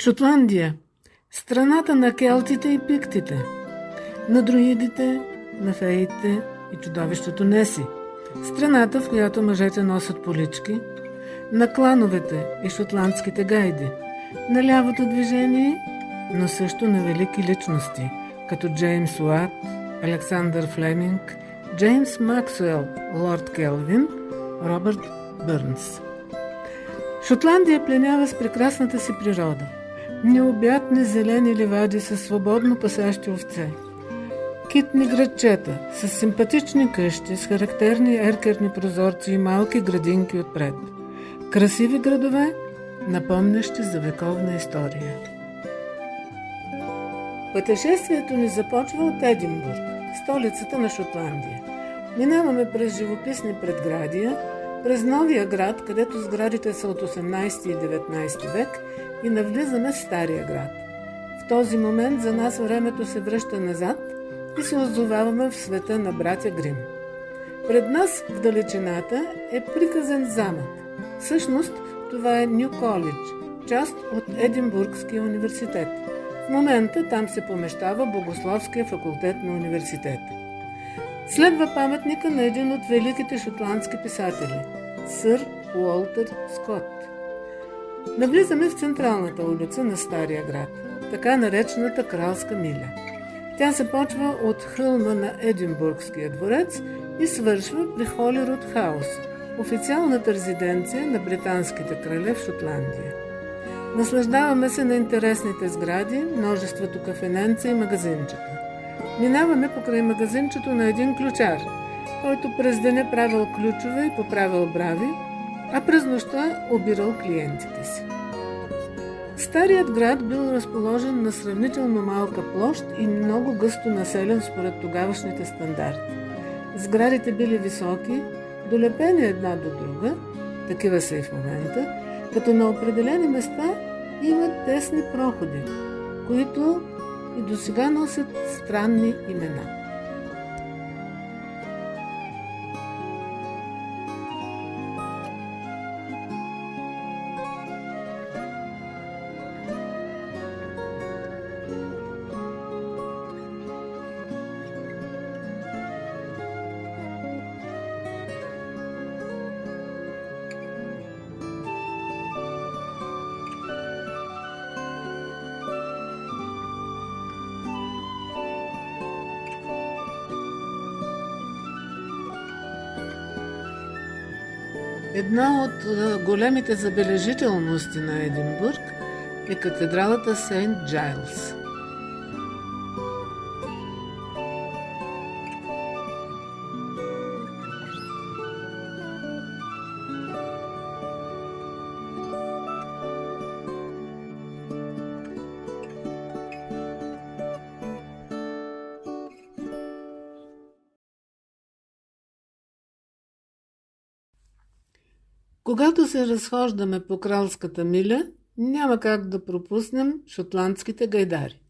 Шотландия – страната на келтите и пиктите, на друидите, на феите и чудовището Неси, страната, в която мъжете носят полички, на клановете и шотландските гайди, на лявото движение, но също на велики личности, като Джеймс Уат, Александър Флеминг, Джеймс Максуел, Лорд Келвин, Робърт Бърнс. Шотландия пленява с прекрасната си природа. Необятни зелени ливади със свободно пасящи овце, китни градчета с симпатични къщи, с характерни еркерни прозорци и малки градинки отпред. Красиви градове, напомнящи за вековна история. Пътешествието ни започва от Единбург, столицата на Шотландия. Минаваме през живописни предградия, през новия град, където сградите са от 18 и 19 век, и навлизаме в Стария град. В този момент за нас времето се връща назад и се озоваваме в света на братя Грим. Пред нас в далечината е приказен замък. Всъщност това е Ню Колидж, част от Единбургския университет. В момента там се помещава Богословския факултет на университета. Следва паметника на един от великите шотландски писатели – сър Уолтер Скот. Навлизаме в централната улица на Стария град, така наречената Кралска миля. Тя започва от хълма на Единбургския дворец и свършва при Холируд Хаус, официалната резиденция на британските крале в Шотландия. Наслаждаваме се на интересните сгради, множеството кафененца и магазинчета. Минаваме покрай магазинчето на един ключар, който през деня правил ключове и поправил брави, а през нощта обирал клиентите си. Старият град бил разположен на сравнително малка площ и много гъсто населен според тогавашните стандарти. Сградите били високи, долепени една до друга, такива са и в момента, като на определени места имат тесни проходи, които и досега носят странни имена. Една от големите забележителности на Единбург е катедралата Сейнт Джайлс. Когато се разхождаме по Кралската миля, няма как да пропуснем шотландските гайдари.